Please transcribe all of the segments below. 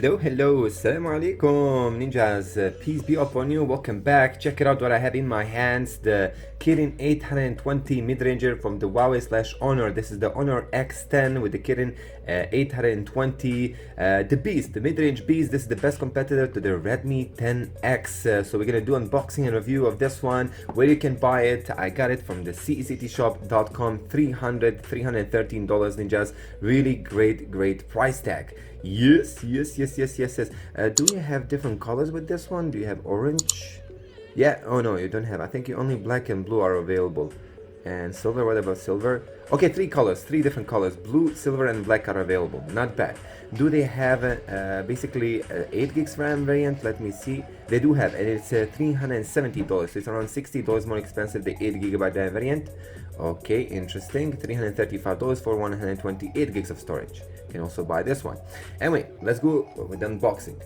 Hello, assalamu alaikum, ninjas. Peace be upon you. Welcome back. Check it out what I have in my hands, the Kirin 820 mid-ranger from the Huawei slash Honor. This is the Honor X10 with the Kirin 820, the beast, the mid-range beast. This is the best competitor to the Redmi 10X. So we're gonna do unboxing and review of this one, where you can buy it. I got it from the cectshop.com, $313, ninjas. Really great price tag. Yes. Do you have different colors with this one? Do you have orange? Yeah, oh no, you don't have. I think you only black and blue are available. And silver, what about silver? Okay, three colors, three different colors. Blue, silver, and black are available. Not bad. Do they have basically 8 gigs RAM variant? Let me see. They do have, and it's $370. So it's around $60 more expensive, the 8 gigabyte RAM variant. Okay, interesting. $335 for 128 gigs of storage. You can also buy this one. Anyway, let's go with the unboxing.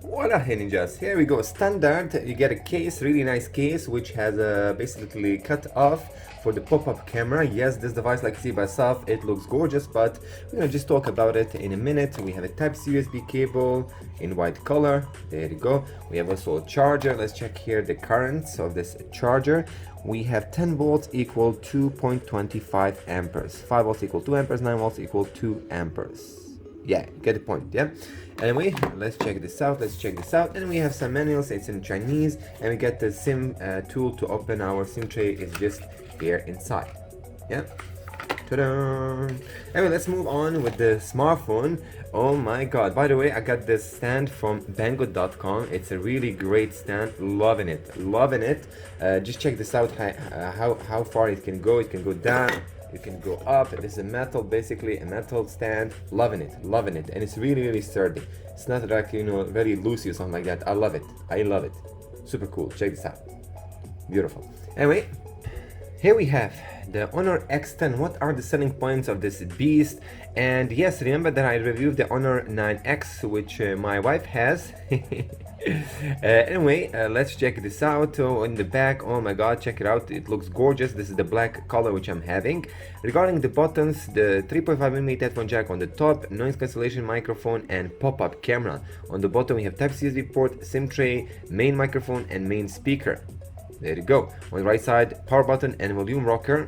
Voila, ninjas, here we go. Standard, you get a case, really nice case, which has basically cut off for the pop-up camera. Yes, this device, like you see by itself, it looks gorgeous, but we're gonna just talk about it in a minute. We have a Type-C USB cable in white color. There you go. We have also a charger. Let's check here the currents of this charger. We have 10 volts equal 2.25 amperes, 5 volts equal 2 amperes, 9 volts equal 2 amperes. Yeah, get the point. Yeah. Anyway, let's check this out. And we have some manuals. It's in Chinese, and we get the SIM tool to open our SIM tray. Is just here inside. Yeah. Ta-da! Anyway, let's move on with the smartphone. Oh my god, by the way, I got this stand from Banggood.com. It's a really great stand. Loving it. Just check this out, how far it can go. It can go down, it can go up. This is a metal, basically a metal stand. Loving it. And it's really sturdy. It's not like, you know, very loosey or something like that. I love it. Super cool. Check this out. Beautiful. Anyway, here we have the Honor X10. What are the selling points of this beast? And yes, remember that I reviewed the Honor 9X, which my wife has. Anyway, let's check this out. In the back, oh my god, check it out. It looks gorgeous. This is the black color which I'm having. Regarding the buttons, the 3.5mm headphone jack on the top, noise cancellation microphone, and pop-up camera. On the bottom we have Type-C USB port, SIM tray, main microphone, and main speaker. There you go. On the right side, power button and volume rocker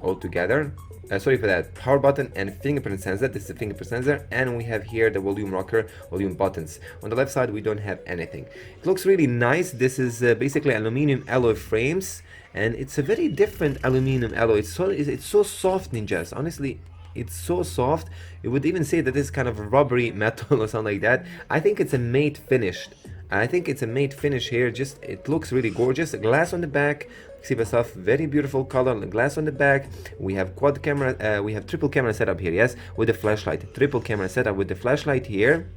all together. Sorry for that. Power button and fingerprint sensor. This is the fingerprint sensor, and we have here the volume rocker, volume buttons. On the left side, we don't have anything. It looks really nice. This is basically aluminum alloy frames, and it's a very different aluminum alloy. It's so soft, ninjas. Honestly, it's so soft. You would even say that this is kind of a rubbery metal or something like that. I think it's a matte finish. Here. Just it looks really gorgeous. Glass on the back. See myself, very beautiful color. Glass on the back. We have quad camera. We have triple camera setup here. Yes, with the flashlight. Triple camera setup with the flashlight here.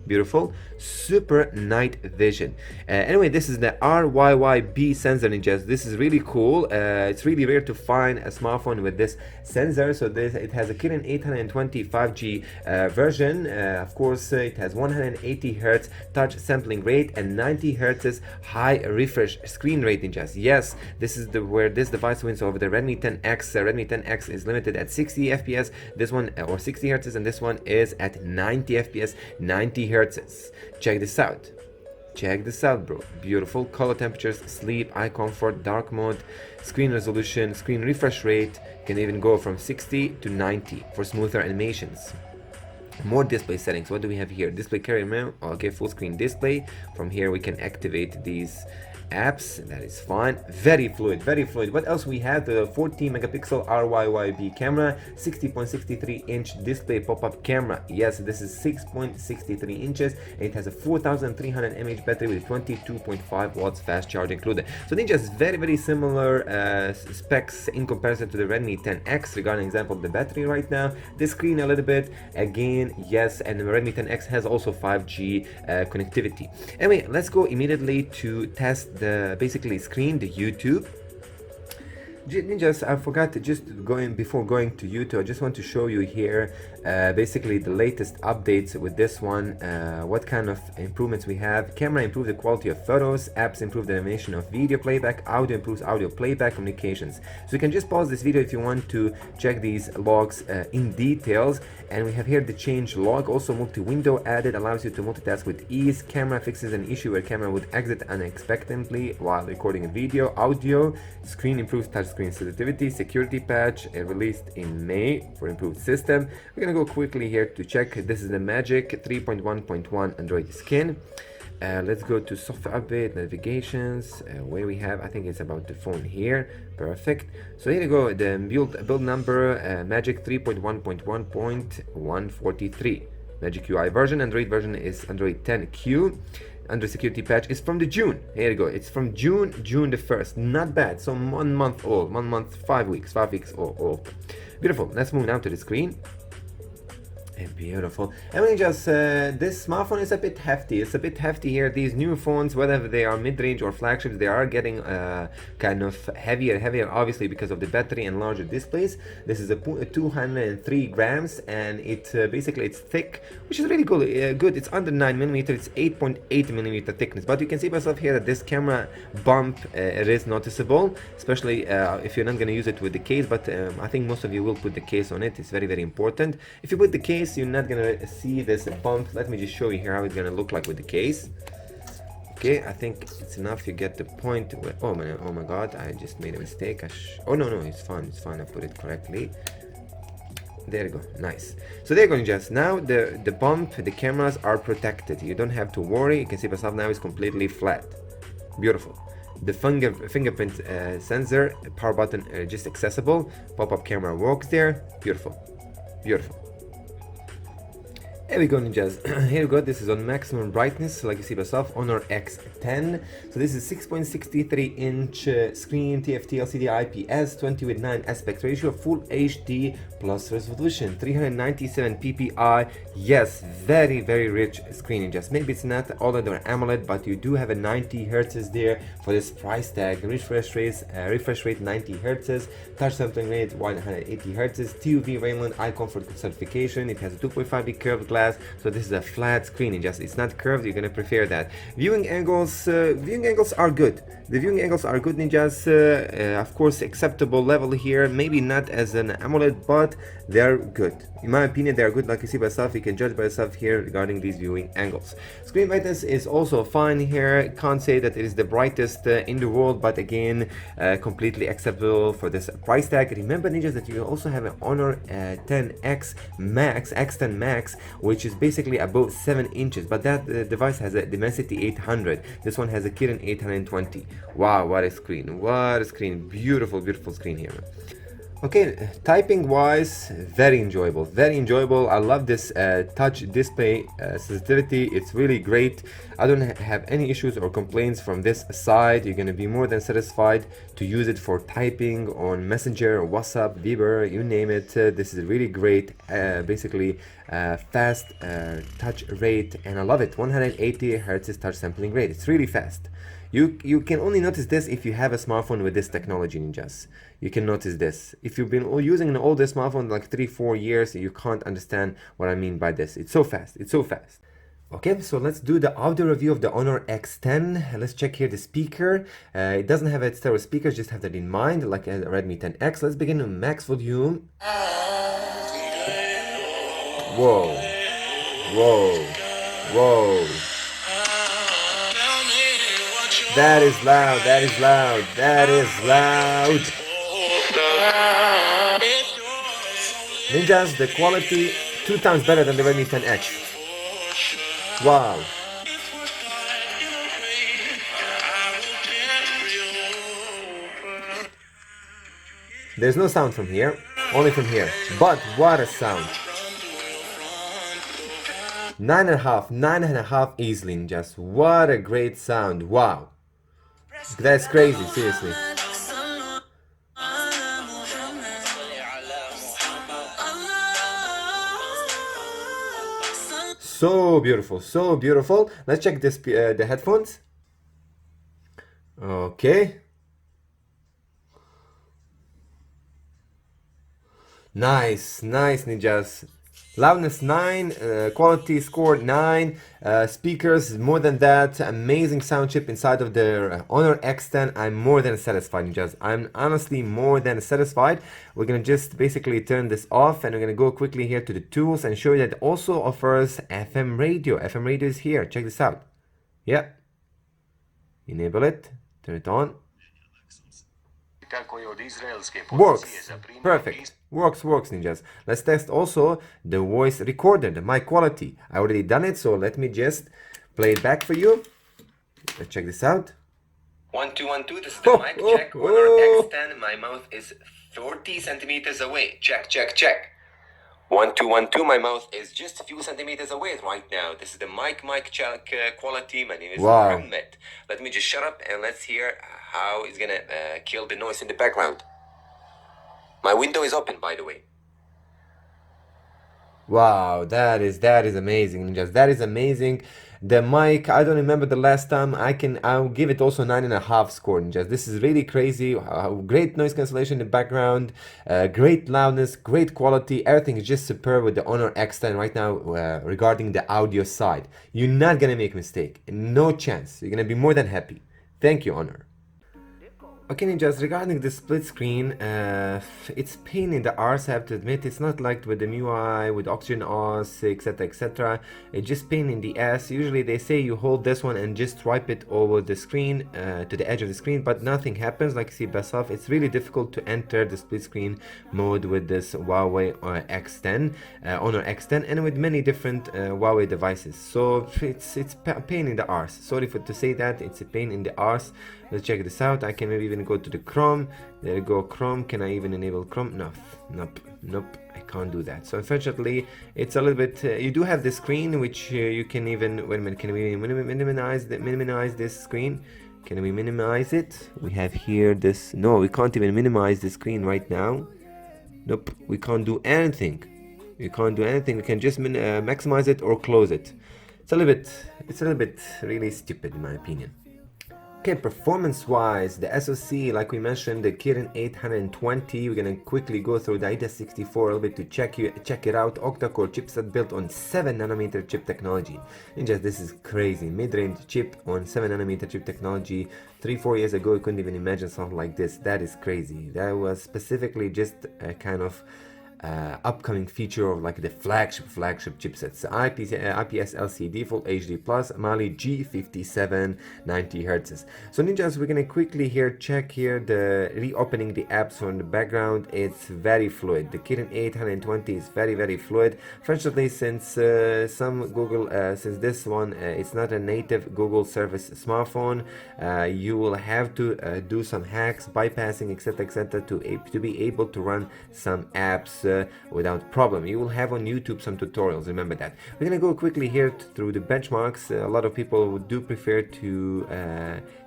Beautiful. Super night vision. Anyway, this is the RYYB sensor, ninjas. This is really cool. It's really rare to find a smartphone with this sensor. So it has a Kirin 820 5G version. Of course, it has 180 Hz touch sampling rate and 90 Hz high refresh screen rate, ninjas. Yes, this is where this device wins over the Redmi 10X. Redmi 10X is limited at 60 FPS. This one, or 60 Hz, and this one is at 90 FPS, 90 Hz. Check this out, bro. Beautiful color temperatures, sleep, eye comfort, dark mode, screen resolution, screen refresh rate. Can even go from 60 to 90 for smoother animations. More display settings. What do we have here? Display carrier mode. Okay, full screen display. From here we can activate these apps. That is fine. Very fluid. What else we have? The 14 megapixel RYYB camera, 60.63 inch display pop-up camera. Yes, this is 6.63 inches. It has a 4300 mAh battery with 22.5 watts fast charge included. So ninjas, very similar specs in comparison to the Redmi 10X. Regarding example of the battery right now, the screen a little bit again, yes, and the Redmi 10X has also 5G connectivity. Anyway, let's go immediately to test the basically screen, the YouTube. Ninjas, I forgot to before going to YouTube, I just want to show you here basically the latest updates with this one, what kind of improvements we have. Camera improve the quality of photos, apps improve the animation of video playback, audio improves audio playback, communications. So you can just pause this video if you want to check these logs in details. And we have here the change log, also multi-window added, allows you to multitask with ease. Camera fixes an issue where camera would exit unexpectedly while recording a video. Audio, screen improves touchscreen sensitivity. Security patch released in May for improved system. We're gonna go quickly here to check. This is the Magic 3.1.1 Android skin. Let's go to software update, notifications, where we have, I think it's about the phone here. Perfect. So here you go, the build number, Magic 3.1.1.143. Magic UI version, Android version is Android 10Q. Under security patch is from the June. Here you go, it's from June the 1st. Not bad. So 1 month old, 1 month, 5 weeks old. Beautiful. Let's move now to the screen. Beautiful. I mean, just this smartphone is a bit hefty. It's a bit hefty here. These new phones, whether they are mid-range or flagships, they are getting kind of heavier, obviously because of the battery and larger displays. This is a 203 grams, and it basically it's thick, which is really cool. Good. It's under 9mm. It's 8.8mm thickness. But you can see by yourself here that this camera bump it is noticeable, especially if you're not going to use it with the case. But I think most of you will put the case on it. It's very, very important. If you put the case, you're not gonna see this bump. Let me just show you here how it's gonna look like with the case. Okay, I think it's enough. You get the point. Oh my god, I just made a mistake. Oh no, it's fine, I put it correctly. There you go, nice. So they're going just now the bump, the cameras are protected. You don't have to worry. You can see myself now is completely flat. Beautiful. The fingerprint sensor, power button just accessible. Pop-up camera works there. Beautiful. Here we go, ninjas. Here we go. This is on maximum brightness, like you see by yourself, Honor X10. So this is 6.63-inch screen, TFT LCD IPS, 20 with 9 aspect ratio, full HD plus resolution, 397 ppi. Yes, very, very rich screen, ninjas. Maybe it's not OLED or AMOLED, but you do have a 90 hertz there for this price tag. Refresh rate 90 hertz, touch sampling rate 180 hertz, TUV Rainland eye comfort certification. It has a 2.5D curved glass. So this is a flat screen, it's not curved. You're gonna prefer that. Viewing angles are good. The viewing angles are good, ninjas. Of course, acceptable level here. Maybe not as an AMOLED, but they're good. In my opinion, they're good. Like you see by yourself, you can judge by yourself here regarding these viewing angles. Screen brightness is also fine here. Can't say that it is the brightest in the world, but again, completely acceptable for this price tag. Remember, ninjas, that you also have an Honor X10 Max, which is basically above 7 inches, but that device has a Dimensity 800. This one has a Kirin 820. Wow, what a screen, beautiful screen here. Okay, typing wise, very enjoyable. I love this touch display sensitivity. It's really great. I don't have any issues or complaints from this side. You're gonna be more than satisfied to use it for typing on Messenger, WhatsApp, Viber, you name it. This is really great. Basically fast touch rate, and I love it. 180 hertz touch sampling rate. It's really fast. You can only notice this if you have a smartphone with this technology, ninjas. You can notice this. If you've been using an older smartphone like 3-4 years, you can't understand what I mean by this. It's so fast. Okay, so let's do the audio review of the Honor X10. Let's check here the speaker. It doesn't have a stereo speaker, just have that in mind, like a Redmi 10X. Let's begin with max volume. Whoa. That is loud. Ninjas, the quality 2 times better than the Redmi 10X. Wow. There's no sound from here, only from here. But what a sound. 9.5 easily, ninjas. What a great sound. Wow. That's crazy, seriously. So beautiful. Let's check this the headphones. Okay. Nice, ninjas. Loudness 9, quality scored 9, speakers more than that, amazing sound chip inside of the Honor X10. I'm more than satisfied, just I'm honestly more than satisfied. We're gonna just basically turn this off and we're gonna go quickly here to the tools and show you that it also offers FM radio. FM radio is here, check this out. Yeah, enable it, turn it on. Works. Perfect. Works, ninjas. Let's test also the voice recorder, the mic quality. I already done it, so let me just play it back for you. Let's check this out. 1 2 1 2. This is the mic check. Honor X10. My mouth is 40 centimeters away. Check, check, check. 1 2 1 2. My mouth is just a few centimeters away right now. This is the mic check quality. My name is Muhammad. Let me just shut up and let's hear how it's gonna kill the noise in the background. My window is open, by the way. Wow, that is amazing, ninjas. That is amazing. The mic, I don't remember the last time. I'll give it also 9.5 score, ninjas. This is really crazy. Great noise cancellation in the background, great loudness, great quality. Everything is just superb with the Honor X10 right now. Regarding the audio side, you're not gonna make a mistake. No chance. You're gonna be more than happy. Thank you, Honor. Okay, ninjas, regarding the split screen, it's pain in the arse, I have to admit. It's not like with the MIUI, with Oxygen OS, etc, etc. It's just pain in the ass. Usually they say you hold this one and just swipe it over the screen, to the edge of the screen, but nothing happens. Like you see best off, it's really difficult to enter the split screen mode with this Huawei X10, Honor X10, and with many different Huawei devices. So it's pain in the arse. Sorry to say that, it's a pain in the arse. Let's check this out. I can maybe even go to the Chrome. There you go, Chrome. Can I even enable Chrome? No, nope, I can't do that. So unfortunately, it's a little bit, you do have the screen, which you can even, wait a minute, can we minimize this screen? Can we minimize it? We have here this, no, we can't even minimize the screen right now. Nope, we can't do anything. We can't do anything. We can just maximize it or close it. It's a little bit really stupid in my opinion. Okay, performance-wise, the SoC, like we mentioned, the Kirin 820, we're gonna quickly go through the IDA64 a little bit to check it out. Octa-core chipset built on 7nm chip technology. Ninjas, this is crazy. Mid-range chip on 7nm chip technology. 3-4 years ago, you couldn't even imagine something like this. That is crazy. That was specifically just a kind of upcoming feature of like the flagship chipsets. IPS LCD Full HD Plus Mali G57 90 Hz. So ninjas, we're gonna quickly here check here the reopening the apps from the background. It's very fluid. The Kirin 820 is very fluid. Fortunately, since some Google since this one it's not a native Google service smartphone, you will have to do some hacks, bypassing, etc to be able to run some apps without problem. You will have on YouTube some tutorials, remember that. We're gonna go quickly here through the benchmarks. A lot of people do prefer to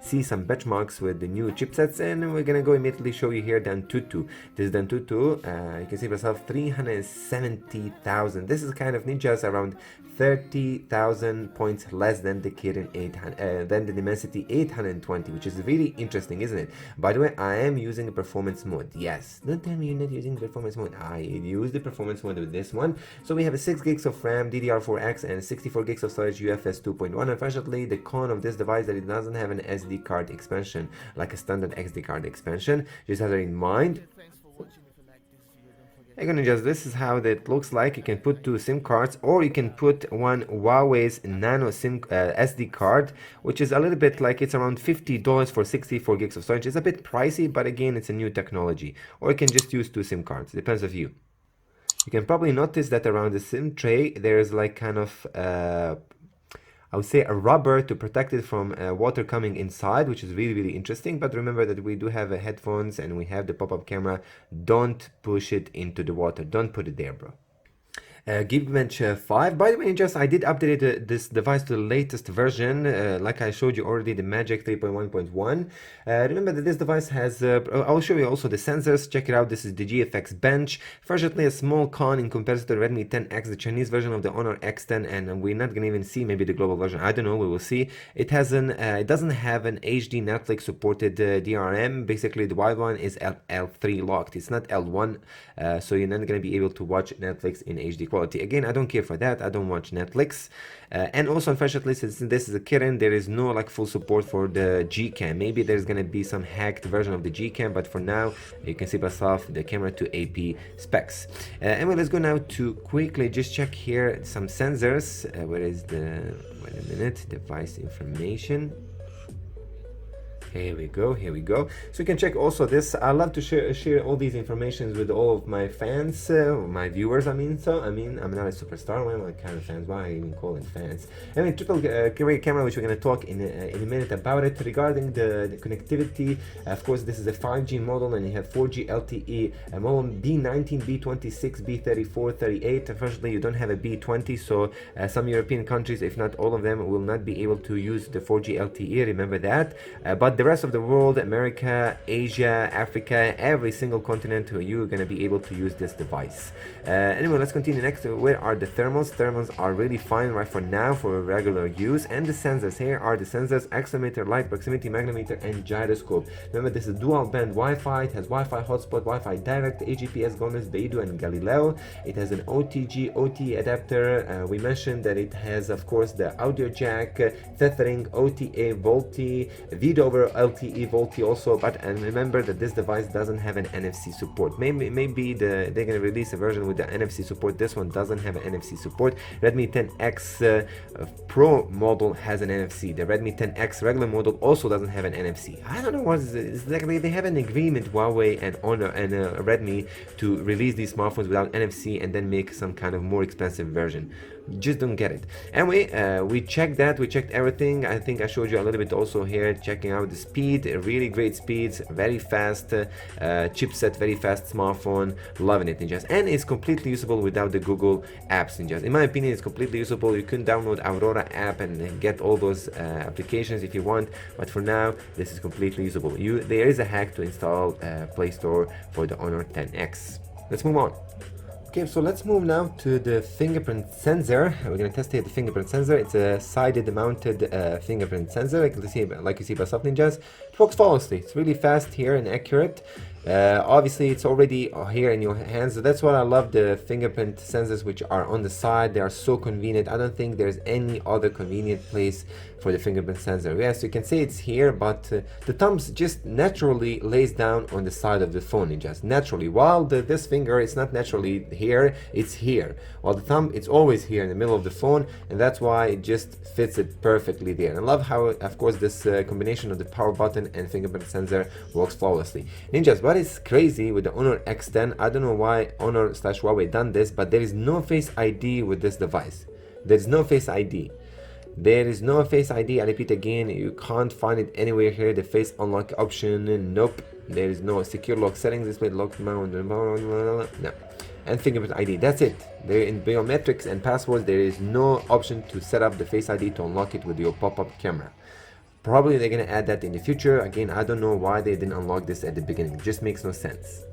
see some benchmarks with the new chipsets, and we're gonna go immediately show you here the Antutu. This is the Antutu. You can see yourself 370,000. This is kind of ninjas around 30,000 points less than the Kirin 800, than the Dimensity 820, which is really interesting, isn't it? By the way, I am using a performance mode. Yes, don't tell me you're not using performance mode. I use the performance mode with this one. So we have a 6 gigs of RAM, DDR4X, and 64 gigs of storage, UFS 2.1. Unfortunately, the con of this device is that it doesn't have an SD card expansion like a standard XD card expansion. Just have that in mind. This is how that looks like. You can put 2 SIM cards, or you can put one Huawei's Nano SIM SD card, which is a little bit like, it's around $50 for 64 gigs of storage. It's a bit pricey, but again, it's a new technology. Or you can just use 2 SIM cards, depends of you. You can probably notice that around the SIM tray, there's like kind of I would say a rubber to protect it from water coming inside, which is really interesting. But remember that we do have headphones and we have the pop-up camera. Don't push it into the water. Don't put it there, bro. Geekbench 5. By the way, I did update this device to the latest version, like I showed you already, the Magic 3.1.1. Remember that this device has, I'll show you also the sensors. Check it out. This is the GFX bench. Fortunately, a small con in comparison to the Redmi 10X, the Chinese version of the Honor X10, and we're not gonna even see maybe the global version. I don't know. We will see. It doesn't have an HD Netflix supported DRM. Basically, the wide one is L3 locked. It's not L1, so you're not gonna be able to watch Netflix in HD quality. Again, I don't care for that. I don't watch Netflix. And also, unfortunately, since this is a Kirin, there is no like full support for the Gcam. Maybe there's gonna be some hacked version of the Gcam, but for now, you can see myself the camera to AP specs. Anyway, let's go now to quickly just check here some sensors. Where is the, wait a minute, device information. Here we go, here we go. So you can check also this. I love to share all these informations with all of my fans, my viewers. I'm not a superstar. Why am I kind of fans? Why I even call it fans? Triple great camera, which we're gonna talk in a minute about it. Regarding the connectivity, of course, this is a 5G model, and you have 4G LTE model B19, B26, B34, 38. Unfortunately, you don't have a B20, so some European countries, if not all of them, will not be able to use the 4G LTE. Remember that. But the rest of the world, America, Asia, Africa, every single continent, you're going to be able to use this device. Anyway, let's continue next. Where are the thermals? Thermals are really fine right for now for regular use. And the sensors, here are the sensors: accelerometer, light proximity, magnetometer, and gyroscope. Remember, this is dual band Wi-Fi. It has Wi-Fi hotspot, Wi-Fi direct, AGPS, GONASS, Beidou, and Galileo. It has an OTG OT adapter. We mentioned that it has, of course, the audio jack, tethering, OTA, VoLTE, VID over LTE, VoLTE also. And remember that this device doesn't have an NFC support. Maybe they're gonna release a version with the NFC support. This one doesn't have an NFC support. Redmi 10X Pro model has an NFC. The Redmi 10X regular model also doesn't have an NFC. I don't know what is it. It's like they have an agreement, Huawei and Honor and Redmi, to release these smartphones without NFC and then make some kind of more expensive version. Just don't get it. Anyway, we checked everything. I think I showed you a little bit also here, checking out the speed. Really great speeds, very fast chipset, very fast smartphone. Loving it, ninjas. And it's completely usable without the Google apps, ninjas. In my opinion, it's completely usable. You can download Aurora app and get all those applications if you want, but for now this is completely usable. There is a hack to install Play Store for the Honor 10X. Let's move on. Okay, so let's move now to the fingerprint sensor. We're going to test here the fingerprint sensor. It's a sided mounted fingerprint sensor. Like you see by Soft Ninjas. It works flawlessly. It's really fast here and accurate. Obviously, it's already here in your hands. So that's what I love, the fingerprint sensors which are on the side. They are so convenient. I don't think there's any other convenient place for the fingerprint sensor. Yes, you can say it's here, but the thumb just naturally lays down on the side of the phone, just naturally. While this finger, it's not naturally here, it's here. While the thumb, it's always here in the middle of the phone, and that's why it just fits it perfectly there. And I love how, of course, this combination of the power button and fingerprint sensor works flawlessly. Ninjas, what is crazy with the Honor X10, I don't know why Honor/Huawei done this, but there is no Face ID with this device. There's no Face ID. There is no Face ID. I repeat again, you can't find it anywhere here. The face unlock option, nope. There is no secure lock settings, display lock mount, no. And fingerprint ID, that's it. There in biometrics and passwords, there is no option to set up the Face ID to unlock it with your pop-up camera. Probably they're gonna add that in the future. Again, I don't know why they didn't unlock this at the beginning. It just makes no sense.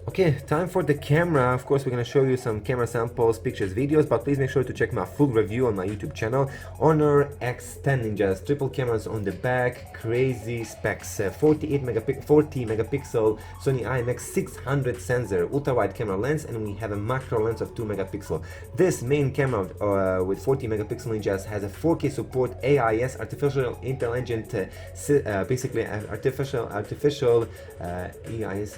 Okay, time for the camera. Of course, we're going to show you some camera samples, pictures, videos, but please make sure to check my full review on my YouTube channel. Honor X10 Ninjas, triple cameras on the back, crazy specs, 40 megapixel Sony IMX600 sensor, ultra wide camera lens, and we have a macro lens of 2 megapixel. This main camera with 40 megapixel Ninjas has a 4K support, AIS, artificial intelligent, basically artificial EIS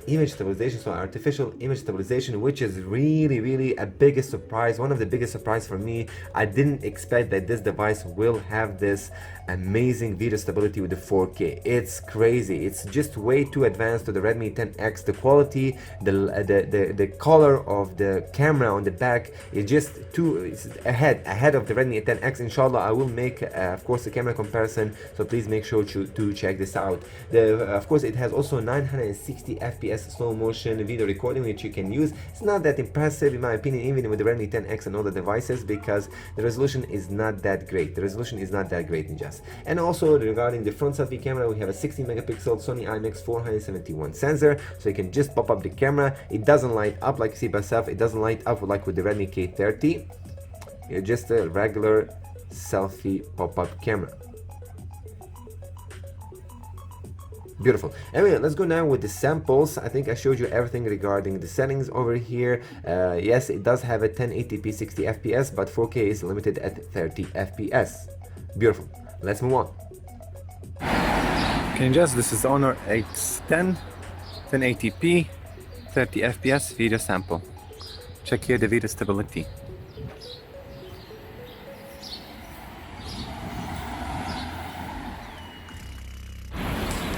image stabilization. So artificial image stabilization, which is really a biggest surprise, one of the biggest surprise for me. I didn't expect that this device will have this amazing video stability with the 4K. It's crazy. It's just way too advanced to the Redmi 10X. The quality, the color of the camera on the back is just it's ahead of the Redmi 10X. Inshallah, I will make of course a camera comparison, so please make sure to check this out. Of course, it has also 960 FPS slow motion video recording, which you can use. It's not that impressive in my opinion, even with the Redmi 10X and all the devices, because the resolution is not that great. Ninjas. And also regarding the front selfie camera, we have a 16 megapixel Sony IMX471 sensor, so you can just pop up the camera. It doesn't light up like you see by myself. It doesn't light up like with the Redmi K30. It's just a regular selfie pop-up camera. Beautiful. Anyway, let's go now with the samples. I think I showed you everything regarding the settings over here. Yes, it does have a 1080p 60 fps, but 4K is limited at 30 fps. Beautiful. Let's move on. Okay, just this is the Honor X10 1080p 30 fps video sample. Check here the video stability.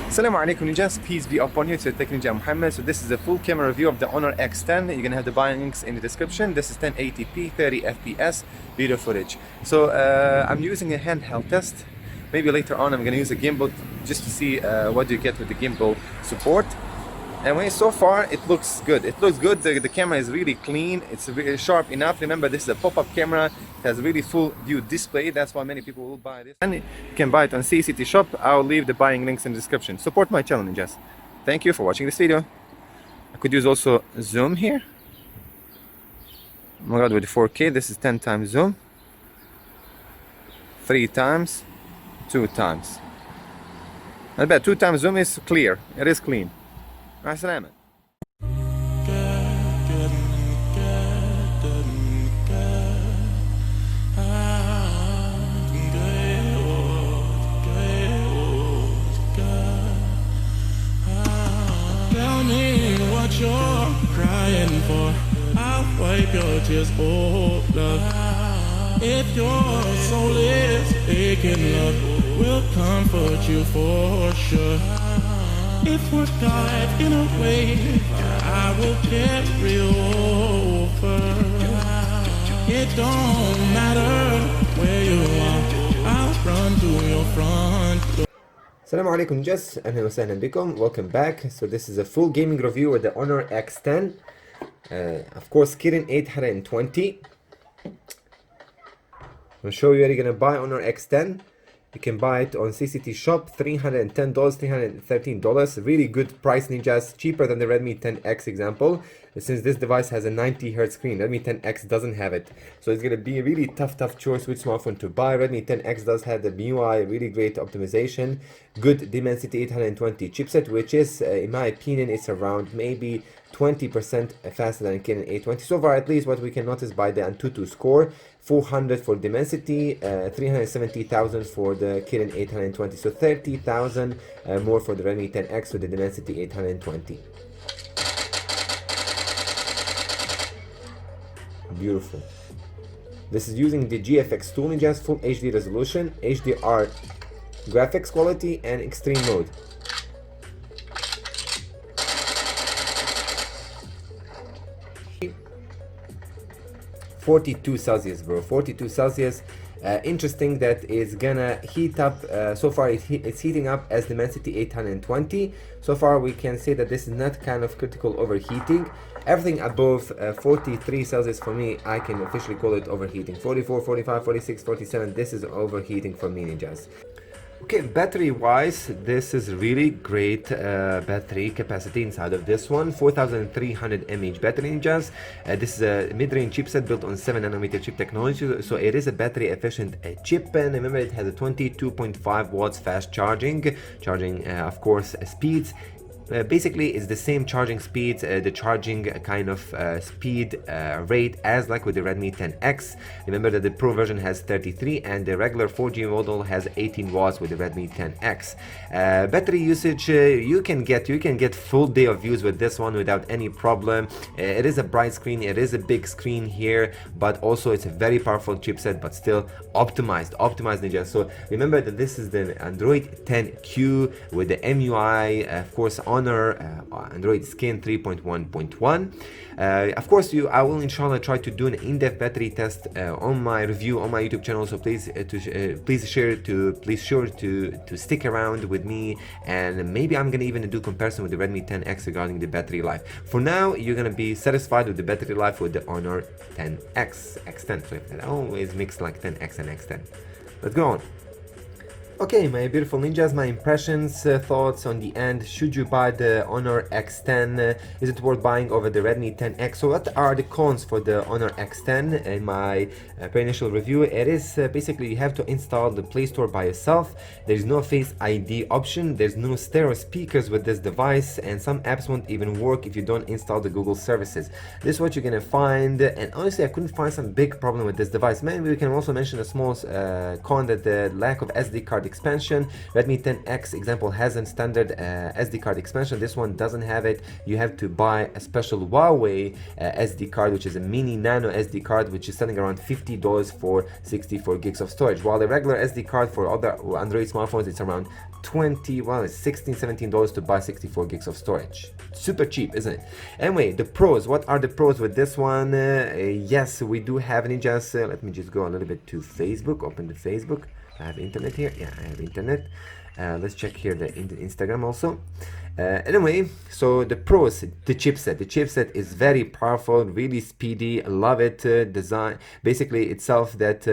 Assalamu alaikum ninjas, peace be upon you. It's Tech Ninja Muhammad. So this is a full camera review of the Honor X10. You're gonna have the buying links in the description. This is 1080p 30 fps video footage. So I'm using a handheld test. Maybe later on I'm gonna use a gimbal just to see what you get with the gimbal support. And so far it looks good. It looks good. The camera is really clean. It's really sharp enough. Remember, this is a pop-up camera. It has really full view display. That's why many people will buy this. And you can buy it on CCT Shop. I'll leave the buying links in the description. Support my channel, ninjas. Thank you for watching this video. I could use also zoom here. Oh my god, with the 4K, this is 10 times zoom. 3 times, 2 times. I bet 2 times zoom is clear. It is clean. مع السلامة. Tell me what you're crying for. I'll wipe your tears, oh love. If your soul is aching, love will comfort you for sure. If we're tied in a way, I will carry over. It don't matter where you are, I'll run to your front door. Assalamu alaikum ninjas, أهلا وسهلا بكم. Welcome back. So this is a full gaming review with the Honor X10. Of course, Kirin 820. I'll show you where you're gonna buy Honor X10. You can buy it on CCT Shop, $310, $313. Really good price, ninjas. Cheaper than the Redmi 10X example. Since this device has a 90Hz screen, Redmi 10X doesn't have it. So it's going to be a really tough choice which smartphone to buy. Redmi 10X does have the MIUI, really great optimization. Good Dimensity 820 chipset, which is, in my opinion, it's around maybe 20% faster than Kirin 820. So far, at least what we can notice by the Antutu score. 400 for Dimensity, 370,000 for the Kirin 820. So 30,000 more for the Redmi 10X with the Dimensity 820. Beautiful. This is using the GFX tool, ninjas, full HD resolution, HDR graphics quality, and extreme mode. -42°C, bro. 42°C. Interesting that it's gonna heat up. So far it's heating up as Dimensity 820. So far we can say that this is not kind of critical overheating. Everything above 43°C for me, I can officially call it overheating. 44, 45, 46, 47, this is overheating for me, ninjas. Okay, battery wise, this is really great battery capacity inside of this one. 4300 mAh battery, ninjas. This is a mid-range chipset built on 7nm chip technology, so it is a battery efficient chip. And remember, it has a 22.5 watts fast charging of course speeds. Basically it's the same charging speeds, the charging kind of speed rate as like with the Redmi 10X. Remember that the Pro version has 33 and the regular 4G model has 18 watts with the Redmi 10X. Battery usage, you can get full day of use with this one without any problem. It is a bright screen, it is a big screen here, but also it's a very powerful chipset, but still optimized ninja. So remember that this is the Android 10Q with the MIUI, of course Honor Android Skin 3.1.1. Of course, I will inshallah try to do an in-depth battery test on my review on my YouTube channel. So please sure to stick around with me, and maybe I'm gonna even do comparison with the Redmi 10X regarding the battery life. For now, you're gonna be satisfied with the battery life with the Honor 10X X10. So I always mix like 10X and X10. Let's go on. Okay, my beautiful ninjas, my impressions, thoughts on the end. Should you buy the Honor X10? Is it worth buying over the Redmi 10X? So what are the cons for the Honor X10? In my pre-initial review, it is basically you have to install the Play Store by yourself. There's no Face ID option. There's no stereo speakers with this device, and some apps won't even work if you don't install the Google services. This is what you're gonna find, and honestly, I couldn't find some big problem with this device. Maybe we can also mention a small con, that the lack of SD card expansion. Redmi 10X example has a standard SD card expansion. This one doesn't have it. You have to buy a special Huawei SD card, which is a mini nano SD card, which is selling around $50 for 64 gigs of storage, while the regular SD card for other Android smartphones, it's around 20, well, it's 16 $17 to buy 64 gigs of storage. Super cheap, isn't it? Anyway, the pros. What are the pros with this one? Yes, we do have ninjas. Let me just go a little bit to Facebook. Open the Facebook. I have internet here. Yeah, I have internet. Let's check here the Instagram also. Anyway, so the pros, the chipset is very powerful, really speedy, love it. Design basically itself that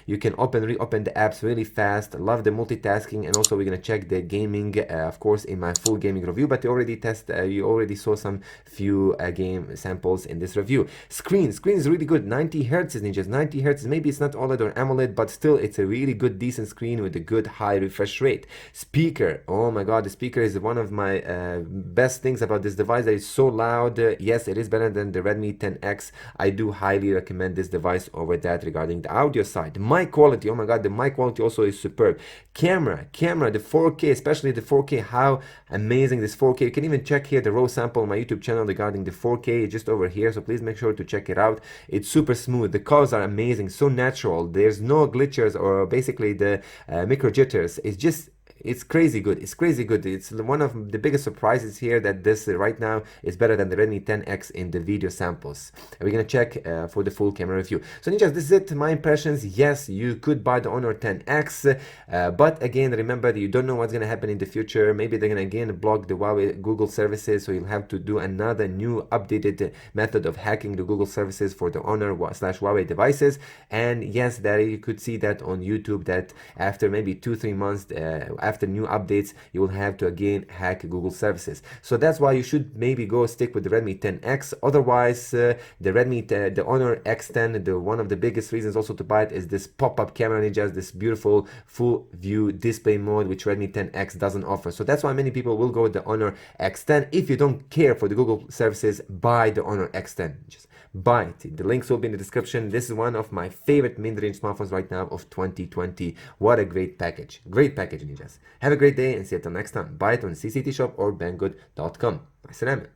you can reopen the apps really fast. Love the multitasking, and also we're gonna check the gaming of course in my full gaming review, but you already saw some few game samples in this review. Screen is really good. 90 hertz ninjas, 90 hertz. Maybe it's not OLED or AMOLED, but still it's a really good decent screen with a good high refresh rate. Speaker, oh my god, the speaker is one of my best things about this device. That is so loud. Yes, it is better than the Redmi 10X. I do highly recommend this device over that regarding the audio side. Mic quality, oh my god, the mic quality also is superb. Camera, the 4K, especially the 4K, how amazing this 4K. You can even check here the raw sample on my YouTube channel regarding the 4K, just over here, so please make sure to check it out. It's super smooth. The colors are amazing, so natural. There's no glitches or basically the micro jitters. It's crazy good. It's one of the biggest surprises here that this right now is better than the Redmi 10X in the video samples. And we're gonna check for the full camera review. So ninjas, this is it. My impressions. Yes, you could buy the Honor 10X, but again, remember that you don't know what's gonna happen in the future. Maybe they're gonna again block the Huawei Google services, so you'll have to do another new updated method of hacking the Google services for the Honor/Huawei devices. And yes, that you could see that on YouTube, that after maybe 2-3 months after new updates, you will have to again hack Google services. So that's why you should maybe go stick with the Redmi 10X. Otherwise, the Honor X10, one of the biggest reasons also to buy it is this pop-up camera ninjas, this beautiful full view display mode, which Redmi 10X doesn't offer. So that's why many people will go with the Honor X10. If you don't care for the Google services, buy the Honor X10. Just buy it. The links will be in the description. This is one of my favorite mid-range smartphones right now of 2020. What a great package. Great package, ninjas. Have a great day and see you till next time. Buy it on CCT Shop or banggood.com. Bye, salam.